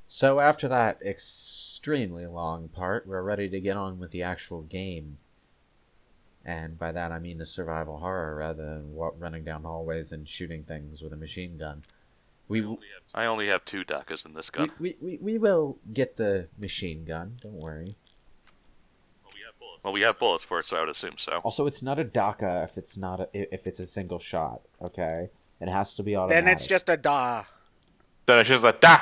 So after that extremely long part, we're ready to get on with the actual game. And by that I mean the survival horror rather than running down hallways and shooting things with a machine gun. I only have 2 DACAs in this gun. We will get the machine gun, don't worry. Well, we have bullets for it, so I would assume so. Also, it's not a DACA if it's a single shot, okay? It has to be automatic. Then it's just a da. Then it's just like, da!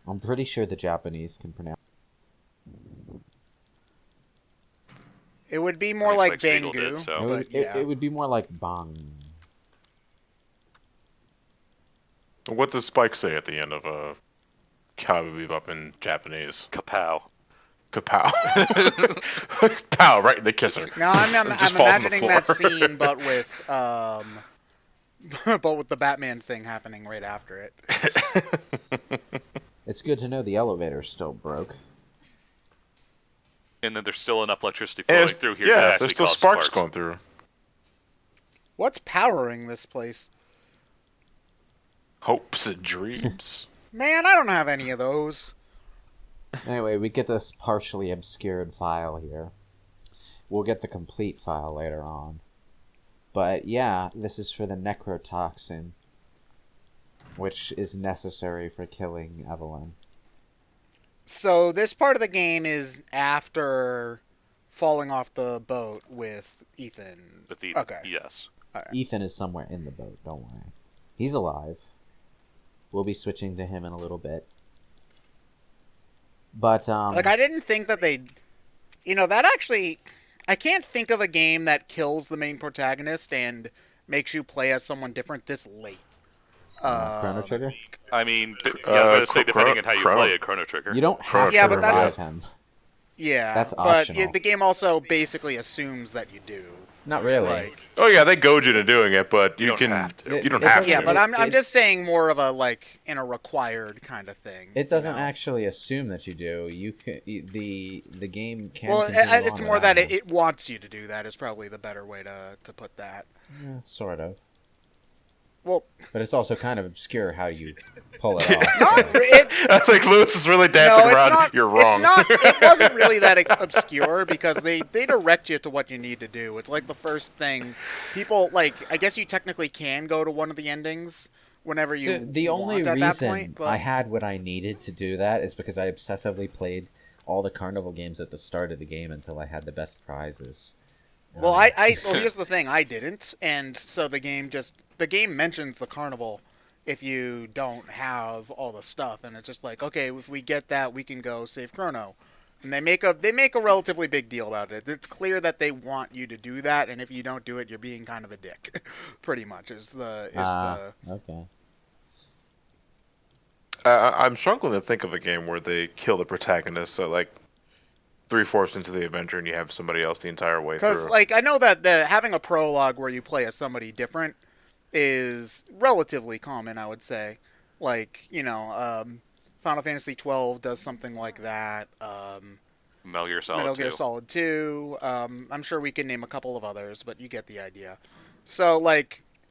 I'm pretty sure the Japanese can pronounce. It would be more like Spiegel Bangu. did, so. It would be more like bang. What does Spike say at the end of Cowboy Bebop in Japanese? Kapow. Kapow. Pow, right in the kisser. No, I'm imagining that scene, but with the Batman thing happening right after it. It's good to know the elevator's still broke. And then there's still enough electricity flowing through here to yeah, actually there's still cause sparks going through. What's powering this place? Hopes and dreams. Man, I don't have any of those. Anyway, we get this partially obscured file here. We'll get the complete file later on. But yeah, this is for the necrotoxin, which is necessary for killing Evelyn. So this part of the game is after falling off the boat with Ethan. With Ethan, okay. Yes. Right. Ethan is somewhere in the boat, don't worry. He's alive. We'll be switching to him in a little bit. But, I didn't think that they'd... that actually... I can't think of a game that kills the main protagonist and makes you play as someone different this late. Chrono Trigger? I mean, I was going to say, depending on how you play it, Chrono Trigger. You don't have to revive him. Yeah, that's optional. But the game also basically assumes that you do. Not really. Oh yeah, they goad you to doing it, but you don't have to. You don't have to. Yeah, but I'm just saying more of a in a required kind of thing. It doesn't actually assume that you do. You can the game can. Well, it's more that it wants you to do that. Is probably the better way to put that. Yeah, sort of. Well, but it's also kind of obscure how you pull it off. That's like Lewis is really dancing around. Not, You're wrong. It wasn't really that obscure because they direct you to what you need to do. It's like the first thing. People I guess you technically can go to one of the endings whenever you. So the only at reason that point, but... I had what I needed to do that is because I obsessively played all the carnival games at the start of the game until I had the best prizes. Well, here's the thing. I didn't, and so the game mentions the carnival if you don't have all the stuff, and it's just like, okay, if we get that, we can go save Chrono, and they make a relatively big deal about it. It's clear that they want you to do that, and if you don't do it, you're being kind of a dick, pretty much. Okay. I'm struggling to think of a game where they kill the protagonist. So 3/4 into the adventure, and you have somebody else the entire way through. Because, I know that having a prologue where you play as somebody different is relatively common, I would say. Final Fantasy XII does something like that. Metal Gear Solid 2. I'm sure we can name a couple of others, but you get the idea. So,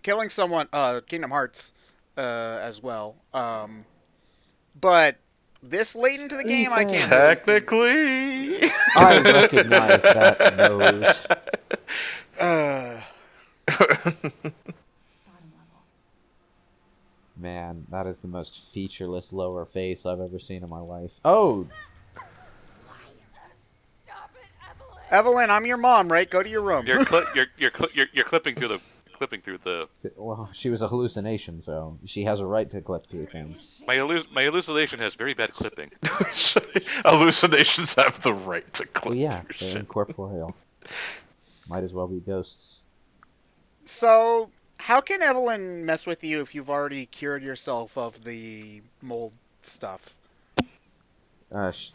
killing someone... Kingdom Hearts as well. But... this late into the game, I can't. Technically, I recognize that nose. Man, that is the most featureless lower face I've ever seen in my life. Oh, Evelyn, I'm your mom, right? Go to your room. You're clipping through the. Well, she was a hallucination, so she has a right to clip through things. My hallucination has very bad clipping. Hallucinations have the right to clip. Well, yeah, through they're shit. incorporeal. Might as well be ghosts. So, how can Evelyn mess with you if you've already cured yourself of the mold stuff? Here's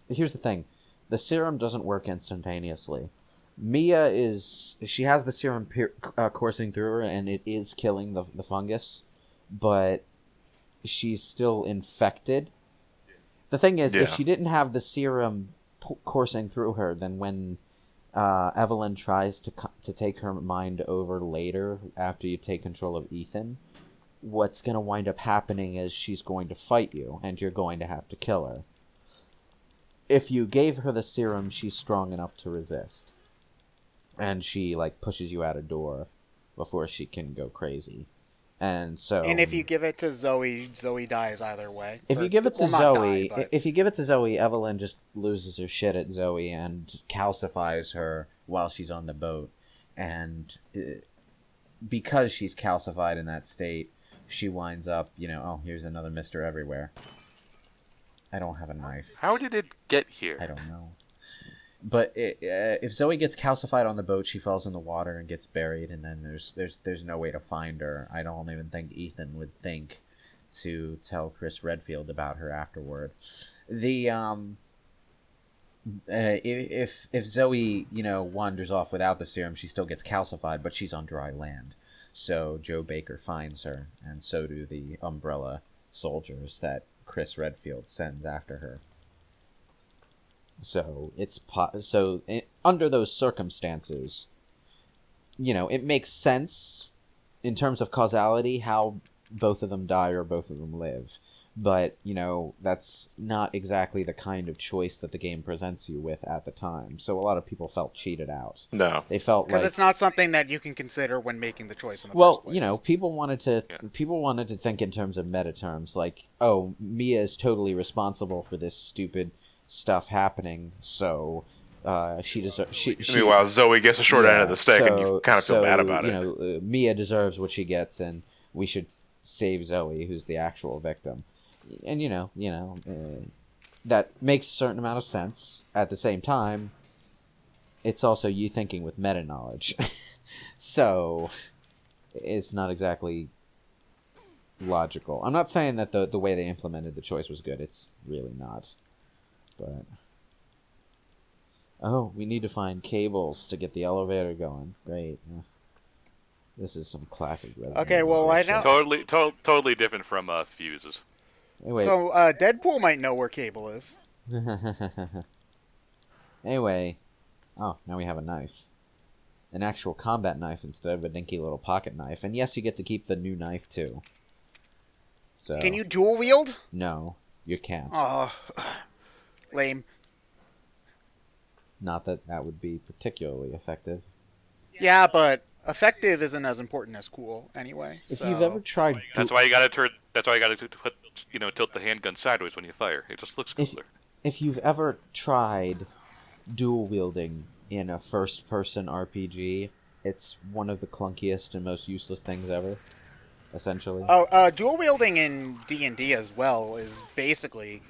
the thing. The serum doesn't work instantaneously. Mia she has the serum coursing through her, and it is killing the fungus, but she's still infected. The thing is, if she didn't have the serum coursing through her, then when Evelyn tries to take her mind over later, after you take control of Ethan, what's going to wind up happening is she's going to fight you, and you're going to have to kill her. If you gave her the serum, she's strong enough to resist. And she, like, pushes you out a door before she can go crazy. And so... And if you give it to Zoe, Zoe dies either way. If you give it to not Zoe, die, but... if you give it to Zoe, Evelyn just loses her shit at Zoe and calcifies her while she's on the boat. And because she's calcified in that state, she winds up, oh, here's another Mr. Everywhere. I don't have a knife. How did it get here? I don't know. But if Zoe gets calcified on the boat, she falls in the water and gets buried, and then there's no way to find her. I don't even think Ethan would think to tell Chris Redfield about her afterward. If Zoe wanders off without the serum, she still gets calcified, but she's on dry land. So Joe Baker finds her, and so do the Umbrella soldiers that Chris Redfield sends after her. So under those circumstances, it makes sense in terms of causality how both of them die or both of them live. But, that's not exactly the kind of choice that the game presents you with at the time. So a lot of people felt cheated out. No. They felt like... Because it's not something that you can consider when making the choice in the first place. people wanted to think in terms of meta terms. Like, oh, Mia is totally responsible for this stupid stuff happening, so she deserves... Meanwhile, Zoe gets a short end of the stick, and you kind of feel bad about it. Mia deserves what she gets, and we should save Zoe, who's the actual victim. And, that makes a certain amount of sense. At the same time, it's also you thinking with meta-knowledge. So, it's not exactly logical. I'm not saying that the way they implemented the choice was good. It's really not. But... oh, we need to find cables to get the elevator going. Great. This is some classic Resident Okay, well, I know... Totally different from fuses. Anyway. So, Deadpool might know where Cable is. Anyway. Oh, now we have a knife. An actual combat knife instead of a dinky little pocket knife. And yes, you get to keep the new knife, too. So. Can you dual wield? No, you can't. Oh, lame. Not that would be particularly effective. Yeah, but effective isn't as important as cool, anyway. If so... you've ever tried... That's why you gotta put, tilt the handgun sideways when you fire. It just looks cooler. If you've ever tried dual wielding in a first-person RPG, it's one of the clunkiest and most useless things ever, essentially. Oh, dual wielding in D&D as well is basically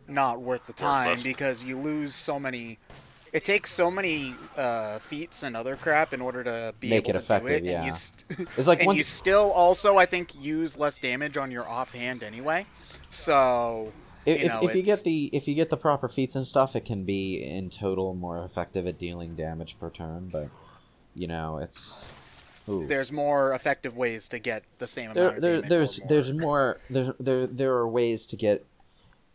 not worth the time because you lose so many... It takes so many feats and other crap in order to be make able it to effective. do it. Yeah, And it's like and you still also, I think, use less damage on your offhand anyway. So if you get the proper feats and stuff, it can be in total more effective at dealing damage per turn. But it's there's more effective ways to get the same amount of damage. There are ways to get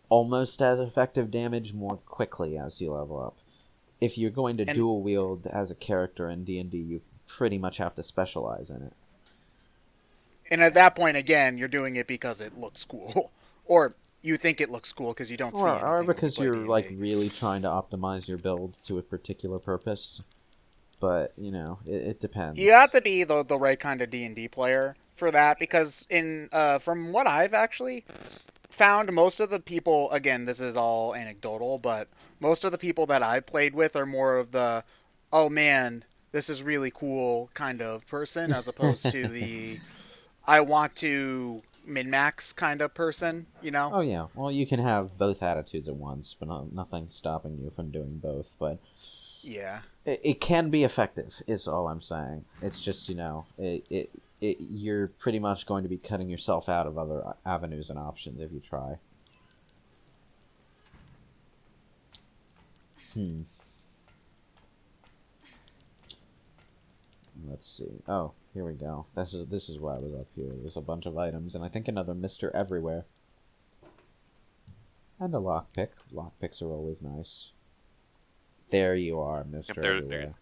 almost as effective damage more quickly as you level up. If you're going to dual wield as a character in D&D, you pretty much have to specialize in it. And at that point, again, you're doing it because it looks cool, or you think it looks cool because you don't see anything. Or because you're D&D. like really trying to optimize your build to a particular purpose. But it depends. You have to be the right kind of D&D player for that, because from what I've actually found, most of the people, again, this is all anecdotal, but most of the people that I played with are more of the, oh man, this is really cool kind of person, as opposed to the, I want to min-max kind of person, Oh yeah, well you can have both attitudes at once, but nothing's stopping you from doing both, but... yeah. It can be effective, is all I'm saying. It's just, you're pretty much going to be cutting yourself out of other avenues and options if you try. Let's see. Oh, here we go. This is why I was up here. There's a bunch of items, and I think another Mr. Everywhere. And a lockpick. Lockpicks are always nice. There you are, Mr. Everywhere.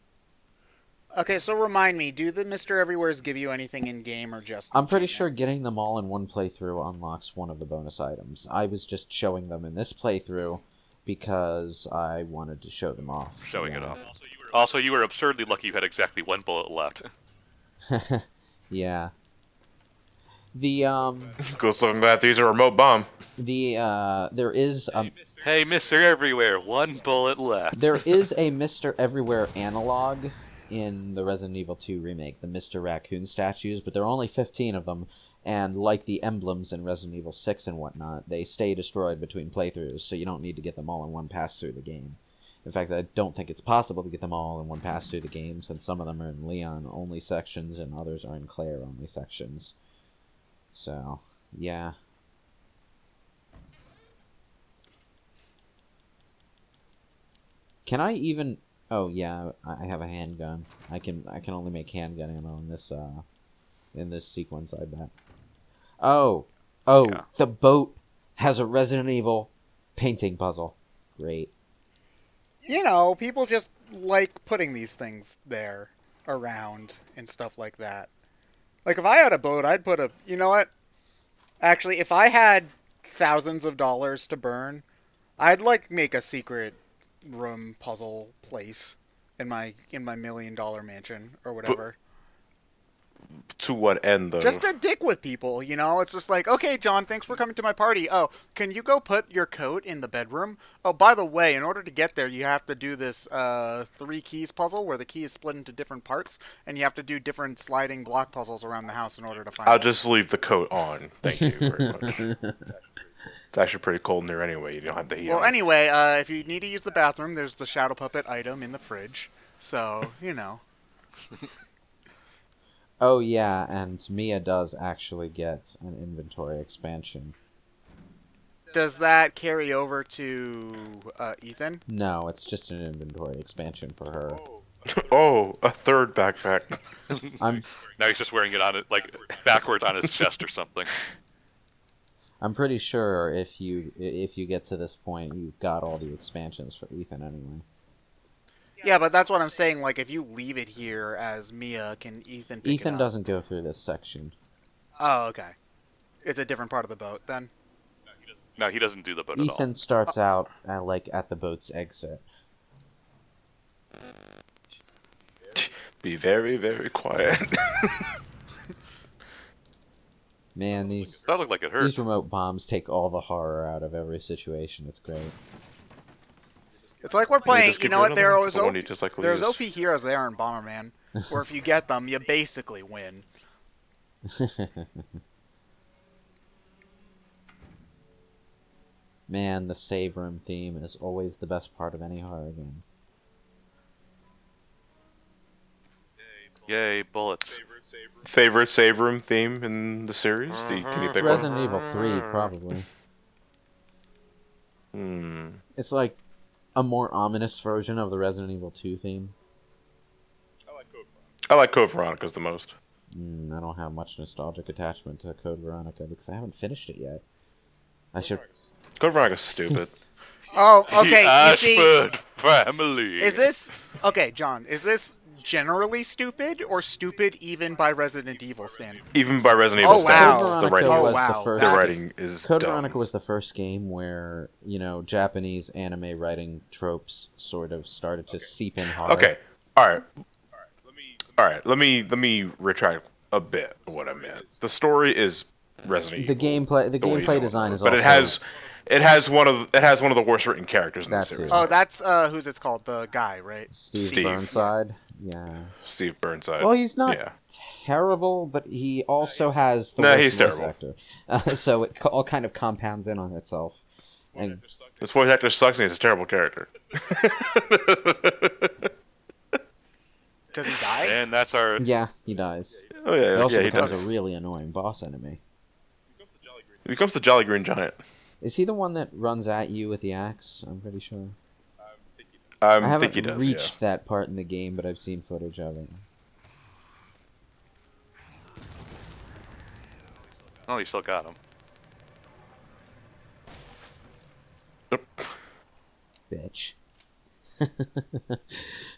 Okay, so remind me, do the Mr. Everywheres give you anything in game or just? I'm pretty sure achievement? getting them all in one playthrough unlocks one of the bonus items. I was just showing them in this playthrough because I wanted to show them off. Showing it Yeah. off. Also, you were absurdly lucky you had exactly 1 bullet left. Yeah. The Cool, so I'm glad these are a remote bomb. there is Hey, Mr. Everywhere, 1 bullet left. there is a Mr. Everywhere analog in the Resident Evil 2 remake, the Mr. Raccoon statues, but there are only 15 of them, and like the emblems in Resident Evil 6 and whatnot, they stay destroyed between playthroughs, so you don't need to get them all in one pass through the game. In fact, I don't think it's possible to get them all in one pass through the game, since some of them are in Leon-only sections and others are in Claire-only sections. So, yeah. Can I even... Oh, yeah, I have a handgun. I can only make handgun ammo in this sequence, I bet. Oh! Yeah. The boat has a Resident Evil painting puzzle. Great. You know, people just like putting these things there around and stuff like that. Like, if I had a boat, I'd put a... You know what? Actually, if I had thousands of dollars to burn, I'd, like, make a secret room puzzle place in my $1 million mansion or whatever. To what end, though? Just to dick with people, you know? It's just like, okay, John, thanks for coming to my party. Oh, can you go put your coat in the bedroom? Oh, by the way, in order to get there, you have to do this 3 keys puzzle where the key is split into different parts, and you have to do different sliding block puzzles around the house in order to find I'll it. just leave the coat on. Thank you very much. It's actually pretty cold in there anyway. You don't have the heat Well, on. anyway, if you need to use the bathroom, there's the Shadow Puppet item in the fridge. So, you know. Oh, yeah, and Mia does actually get an inventory expansion. Does that carry over to Ethan? No, it's just an inventory expansion for her. Oh, a third backpack. I'm Now he's just wearing it on it, like, backwards on his chest or something. I'm pretty sure if you get to this point, you've got all the expansions for Ethan anyway. Yeah, but that's what I'm saying. Like, if you leave it here as Mia, can Ethan pick Ethan it up? doesn't go through this section. Oh, okay. It's a different part of the boat, then? No, he doesn't do the boat at all. Ethan starts out at the boat's exit. Be very, very quiet. Man, these That looked like it hurt. remote bombs take all the horror out of every situation. It's great. It's like we're playing, just you keep know what, rid of there them? was The one you just, like, there's lose. OP heroes there in Bomberman, where if you get them, you basically win. Man, the save room theme is always the best part of any horror game. Yay, bullets. Favorite save room theme in the series? Can you pick one? Resident Evil 3, probably. It's like a more ominous version of the Resident Evil 2 theme. I like Code Veronica's the most. I don't have much nostalgic attachment to Code Veronica because I haven't finished it yet. I should. Code Veronica's stupid. Oh, okay, The you see, Ashford family. is this... Okay, John, is this generally stupid, or stupid even by Resident Evil standards? Even by Resident Evil Oh, wow. standards, the Code writing, Veronica Oh, was wow. the first. the That's- writing is Code dumb. Veronica was the first game where, you know, Japanese anime writing tropes sort of started to seep in hard. Okay, all right. Let me retract a bit of what I meant. The story is Resident The Evil. gameplay, the way you know gameplay it. design is But also. it has one of the worst written characters in the That's series. it. Oh, that's, who's it's called? The guy, right? Steve Burnside. Yeah. Steve Burnside. Well, he's not Yeah. terrible, but he also has the No, worst he's voice terrible. actor. So it all kind of compounds in on itself. And This voice actor sucks and he's a terrible character. Does he die? And that's our... yeah, he dies. Oh yeah, He also he becomes does. a really annoying boss enemy. He becomes the Jolly Green Giant. Is he the one that runs at you with the axe? I'm pretty sure. I I haven't think he does. reached that part in the game, but I've seen footage of it. Oh, you still got him. Bitch.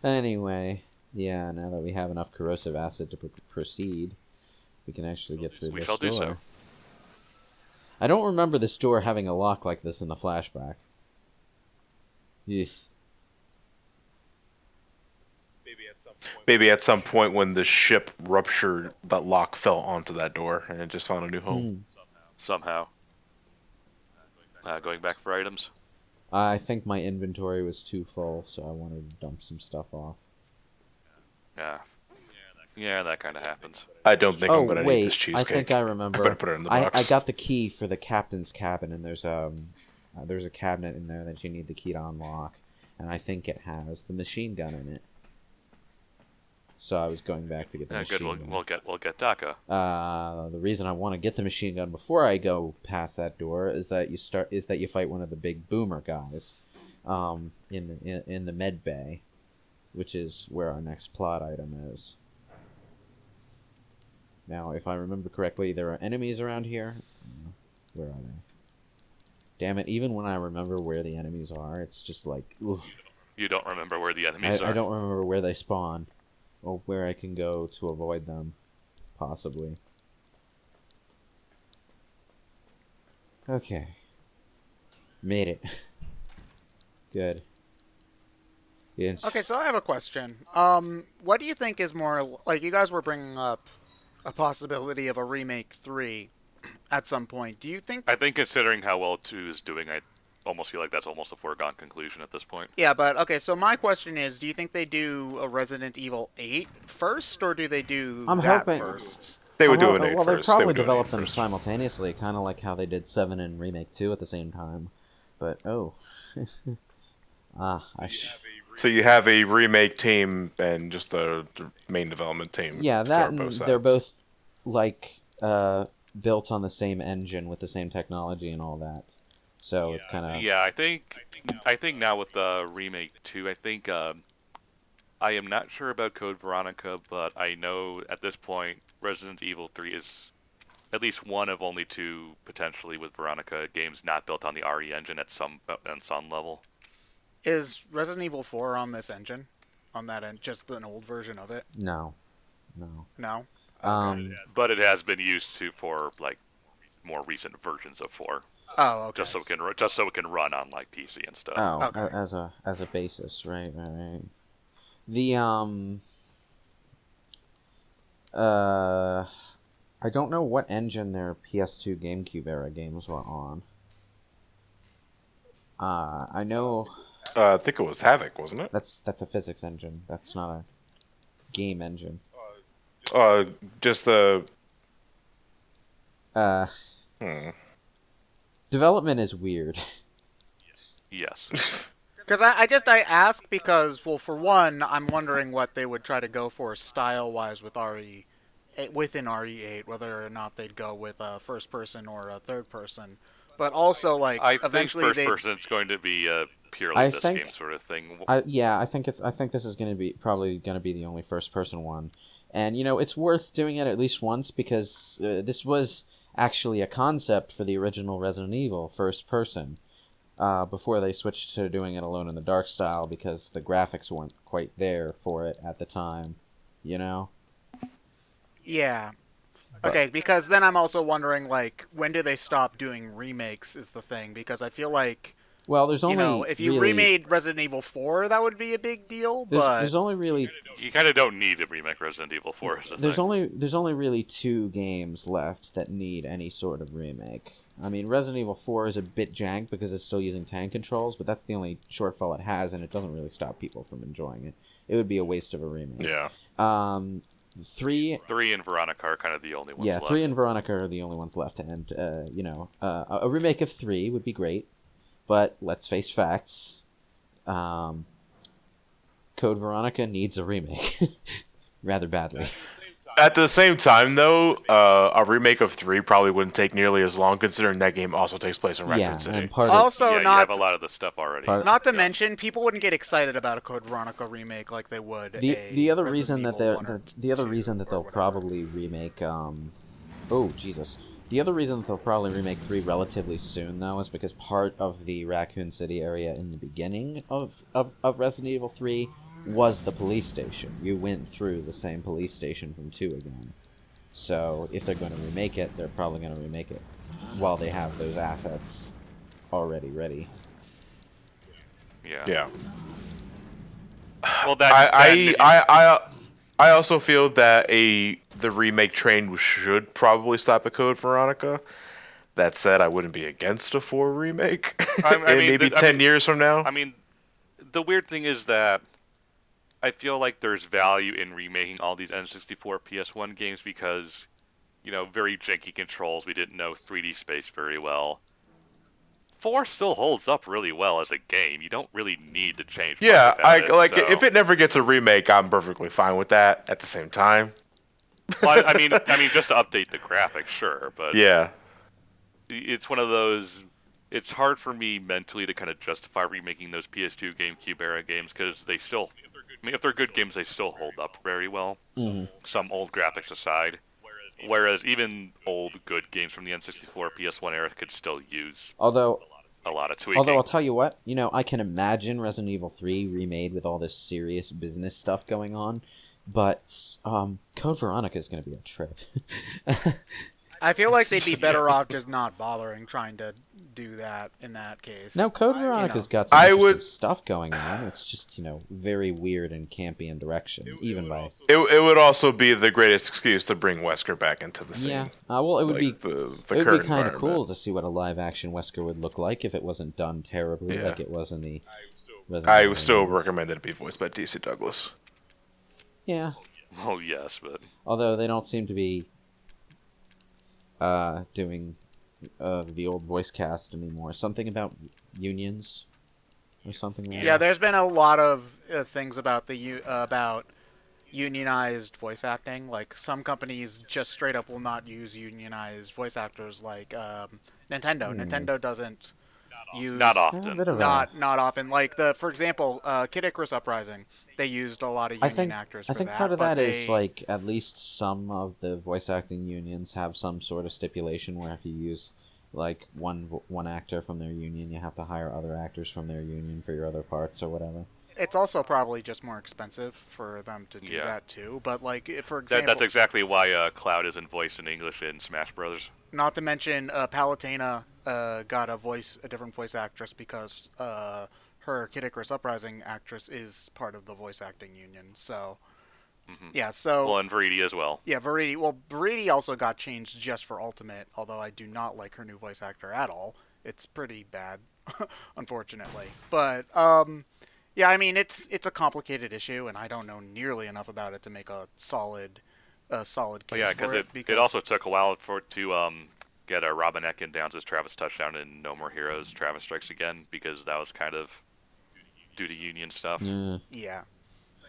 Anyway, Yeah, now that we have enough corrosive acid to proceed, we can actually get through We this shall door. do so. I don't remember this door having a lock like this in the flashback. Yeesh. Maybe at some point when the ship ruptured, that lock fell onto that door and it just found a new home. Somehow. Going back for items. I think my inventory was too full, so I wanted to dump some stuff off. Yeah, that kind of happens. I don't think I'm Oh, gonna need wait, this I cheesecake. think I remember. Better put it in the I box. got the key for the captain's cabin, and there's a cabinet in there that you need the key to unlock, and I think it has the machine gun in it. So I was going back to get the machine Good. gun. We'll get DACA. The reason I want to get the machine gun before I go past that door is that you fight one of the big boomer guys, in the med bay, which is where our next plot item is. Now, if I remember correctly, there are enemies around here. Where are they? Damn it! Even when I remember where the enemies are, it's just like, oof. You don't remember where the enemies are. I don't remember where they spawn, or where I can go to avoid them, possibly. Okay. Made it. Good. Yes. Okay, so I have a question. What do you think is more like you guys were bringing up a possibility of a remake 3 at some point? Do you think? I think considering how well 2 is doing, I almost feel like that's almost a foregone conclusion at this point. Yeah, but okay. So my question is, do you think they do a Resident Evil 8 first, or do they do I'm that hoping- first? They would do an 8 Well, first. they probably would do an develop 8 them first. simultaneously, kind of like how they did 7 and Remake 2 at the same time. But, oh. So you have a remake team and just the main development team. Yeah, to that cover and both they're sides. both, like, built on the same engine with the same technology and all that. So it's kind of... Yeah, I think now with the remake 2, I think I am not sure about Code Veronica, but I know at this point Resident Evil 3 is at least one of only 2 potentially with Veronica games not built on the RE engine at some level. Is Resident Evil 4 on this engine? On that end, just an old version of it? No. No. But it has been used for like more recent versions of 4, Oh, okay. just so it can run on like PC and stuff. Oh, Okay. as a basis, right. The, I don't know what engine their PS2 GameCube era games were on. I know... I think it was Havoc, wasn't it? That's a physics engine. That's not a game engine. Just the. Development is weird. Yes. Because I ask because, well, for one, I'm wondering what they would try to go for style-wise with within RE8, whether or not they'd go with a first person or a third person. But also, like, I think eventually first they. person it's going to be purely I this think- game sort of thing. I think this is probably going to be the only first person one. And it's worth doing it at least once because this was actually a concept for the original Resident Evil first person. Before they switched to doing it Alone in the Dark style because the graphics weren't quite there for it at the time, Yeah. Okay, because then I'm also wondering, like, when do they stop doing remakes is the thing, because I feel like, Well, there's only if you really, remade Resident Evil 4, that would be a big deal, there's, but... there's only really You kind of don't need to remake Resident Evil 4 as a thing. there's only really 2 games left that need any sort of remake. I mean, Resident Evil 4 is a bit jank because it's still using tank controls, but that's the only shortfall it has, and it doesn't really stop people from enjoying it. It would be a waste of a remake. Yeah. 3 and Veronica are kind of the only ones left. 3 and Veronica are the only ones left, and a remake of 3 would be great, but let's face facts. Code Veronica needs a remake rather badly. At the same time, though, a remake of 3 probably wouldn't take nearly as long, considering that game also takes place in Raccoon City. And part of Also, Yeah, you not have a lot of the stuff already. not to mention, people wouldn't get excited about a Code Veronica remake like they would the other reason Resident that Evil 1 or the other 2 reason that or they'll whatever. probably remake the other reason that they'll probably remake 3 relatively soon though is because part of the Raccoon City area in the beginning of Resident Evil 3 was the police station. You went through the same police station from 2 again. So if they're going to remake it, they're probably going to remake it while they have those assets already ready. Yeah. Yeah. Well, then I also feel that the remake train should probably stop at Code Veronica. That said, I wouldn't be against a 4 remake. Maybe 10 years from now. I mean, the weird thing is that I feel like there's value in remaking all these N64 PS1 games because, very janky controls. We didn't know 3D space very well. 4 still holds up really well as a game. You don't really need to change much about it, so. If it never gets a remake, I'm perfectly fine with that. At the same time, well, I mean, just to update the graphics, sure, but yeah, it's one of those. It's hard for me mentally to kind of justify remaking those PS2, GameCube era games because they still, if they're good games, they still hold up very well. Mm-hmm. Some old graphics aside. Whereas even old good games from the N64, PS1 era could still use a lot of tweaking. Although I'll tell you what, I can imagine Resident Evil 3 remade with all this serious business stuff going on, but Code Veronica is going to be a trip. I feel like they'd be better off just not bothering trying to do that in that case. No, Code Veronica's got some interesting stuff going on. It's just, very weird and campy in direction, It would also be the greatest excuse to bring Wesker back into the scene. Yeah, well, it would be kind of cool environment. to see what a live-action Wesker would look like if it wasn't done terribly like it was in the... I would still recommend that it be voiced by DC Douglas. Yeah. Oh, yes, but... Although they don't seem to be doing the old voice cast anymore. Something about unions or something like that. Yeah, there's been a lot of things about about unionized voice acting. Like, some companies just straight up will not use unionized voice actors, like Nintendo. Nintendo doesn't use... Not often. Not often. Like, for example, Kid Icarus Uprising, they used a lot of union actors for that. I think part of that is, like, at least some of the voice acting unions have some sort of stipulation where if you use, like, one actor from their union, you have to hire other actors from their union for your other parts or whatever. It's also probably just more expensive for them to do that too. But, like, for example, that's exactly why Cloud isn't voiced in English in Smash Brothers. Not to mention, Palutena got a different voice actress because her Kid Icarus Uprising actress is part of the voice acting union. So, yeah. So. Well, and Veridi as well. Yeah, Veridi. Well, Veridi also got changed just for Ultimate. Although I do not like her new voice actor at all. It's pretty bad, unfortunately. But yeah, I mean, it's a complicated issue, and I don't know nearly enough about it to make a solid case for it. Because it also took a while to get Robin Ekin Downs' Travis touchdown in No More Heroes, Travis Strikes Again, because that was kind of due to union stuff. Yeah.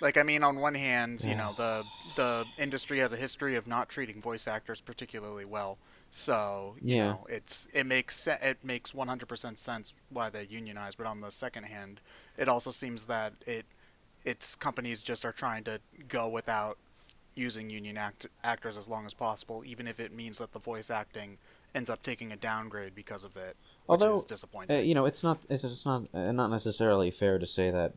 Like, I mean, on one hand, the industry has a history of not treating voice actors particularly well. So, it makes 100% sense why they unionize, but on the second hand, it also seems that it's companies just are trying to go without using union actors as long as possible, even if it means that the voice acting ends up taking a downgrade because of it, which is disappointing. It's not necessarily fair to say that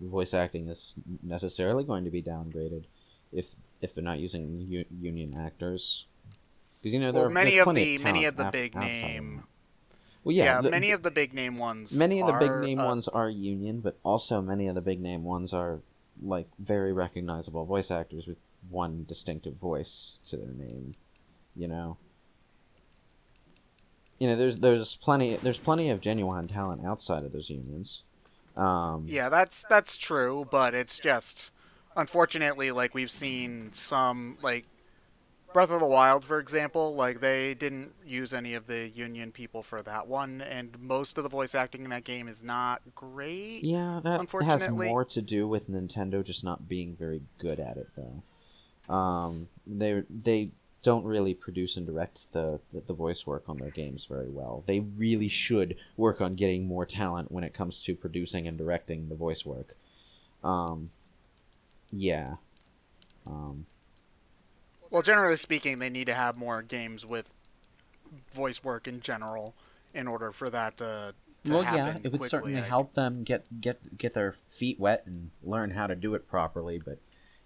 voice acting is necessarily going to be downgraded if they're not using union actors. Because many of the big name. Well, yeah, many of the big name ones. Many of the big name ones are union, but also many of the big name ones are like very recognizable voice actors with one distinctive voice to their name. There's plenty of genuine talent outside of those unions. Yeah, that's true, but it's just unfortunately, like, we've seen some, like, Breath of the Wild, for example, like, they didn't use any of the union people for that one, and most of the voice acting in that game is not great. Yeah, that unfortunately. Has more to do with Nintendo just not being very good at it, though. They don't really produce and direct the voice work on their games very well. They really should work on getting more talent when it comes to producing and directing the voice work. Yeah. Well, generally speaking, they need to have more games with voice work in general in order for that to to Well, happen yeah, it would quickly. certainly help them get their feet wet and learn how to do it properly. But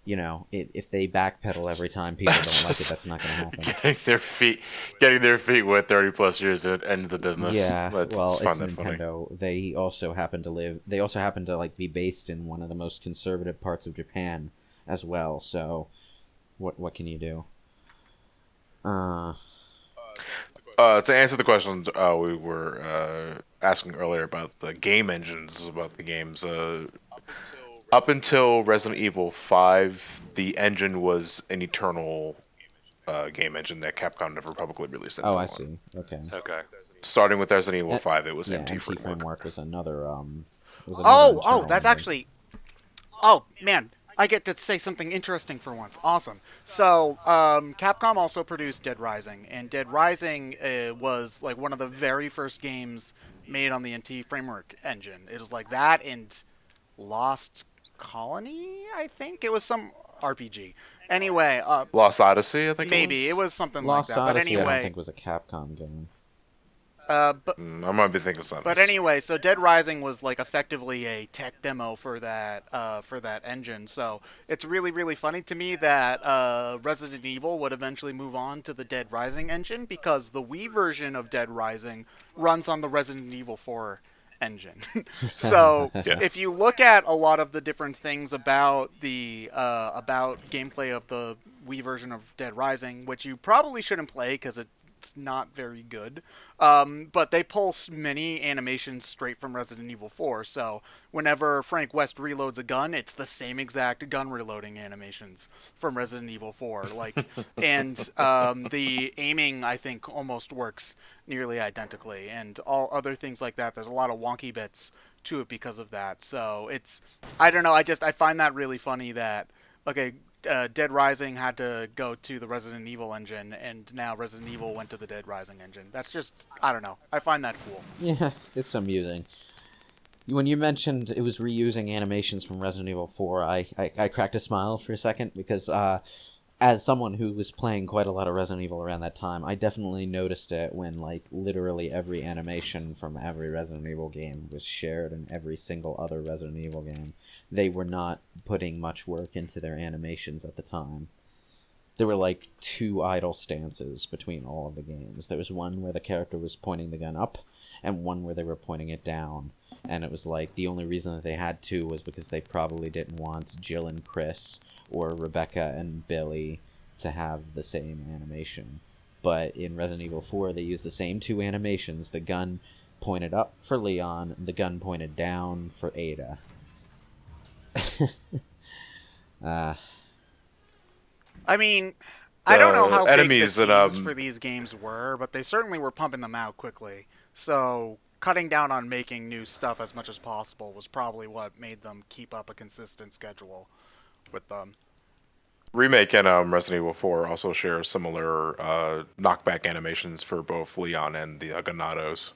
if they backpedal every time people don't like it, that's not going to happen. Getting their feet wet 30+ years into the business. Yeah, well, it's that funny. Nintendo. They also happen to like be based in one of the most conservative parts of Japan as well. So, what can you do? To answer the questions we were asking earlier about the game engines, about the games, up until Resident Evil 5, the engine was an eternal game engine that Capcom never publicly released. Oh, I see. Okay. Okay. Starting with Resident Evil 5, it was Yeah, MT MT Framework. was another Oh, internal that's engine. actually. Oh man, I get to say something interesting for once. Awesome. So, Capcom also produced Dead Rising, and Dead Rising was like one of the very first games made on the NT Framework engine. It was like that and Lost Colony, I think it was some RPG. Anyway, Lost Odyssey, I think. maybe it was something Lost like that. Odyssey, But anyway, I don't think was a Capcom game. but I might be thinking something. But anyway, so Dead Rising was like effectively a tech demo for that engine. So it's really really funny to me that Resident Evil would eventually move on to the Dead Rising engine because the Wii version of Dead Rising runs on the Resident Evil 4 engine. So Yeah. if you look at a lot of the different things about the about gameplay of the Wii version of Dead Rising, which you probably shouldn't play because it's not very good. But they pull many animations straight from Resident Evil 4. So whenever Frank West reloads a gun, it's the same exact gun reloading animations from Resident Evil 4. And the aiming I think almost works nearly identically, and all other things like that. There's a lot of wonky bits to it because of that. So I don't know. I find that really funny that okay. Dead Rising had to go to the Resident Evil engine, and now Resident Evil went to the Dead Rising engine. That's just, I don't know. I find that cool. Yeah, it's amusing. When you mentioned it was reusing animations from Resident Evil 4, I cracked a smile for a second because as someone who was playing quite a lot of Resident Evil around that time, I definitely noticed it when like literally every animation from every Resident Evil game was shared in every single other Resident Evil game. They were not putting much work into their animations at the time. There were like 2 idle stances between all of the games. There was one where the character was pointing the gun up, and one where they were pointing it down. And it was like the only reason that they had 2 was because they probably didn't want Jill and Chris or Rebecca and Billy to have the same animation. But in Resident Evil 4, they used the same 2 animations. The gun pointed up for Leon, the gun pointed down for Ada. I mean, I don't know how big the enemies scenes that, for these games were, but they certainly were pumping them out quickly. So cutting down on making new stuff as much as possible was probably what made them keep up a consistent schedule with them. Remake and Resident Evil 4 also share similar knockback animations for both Leon and the Ganados.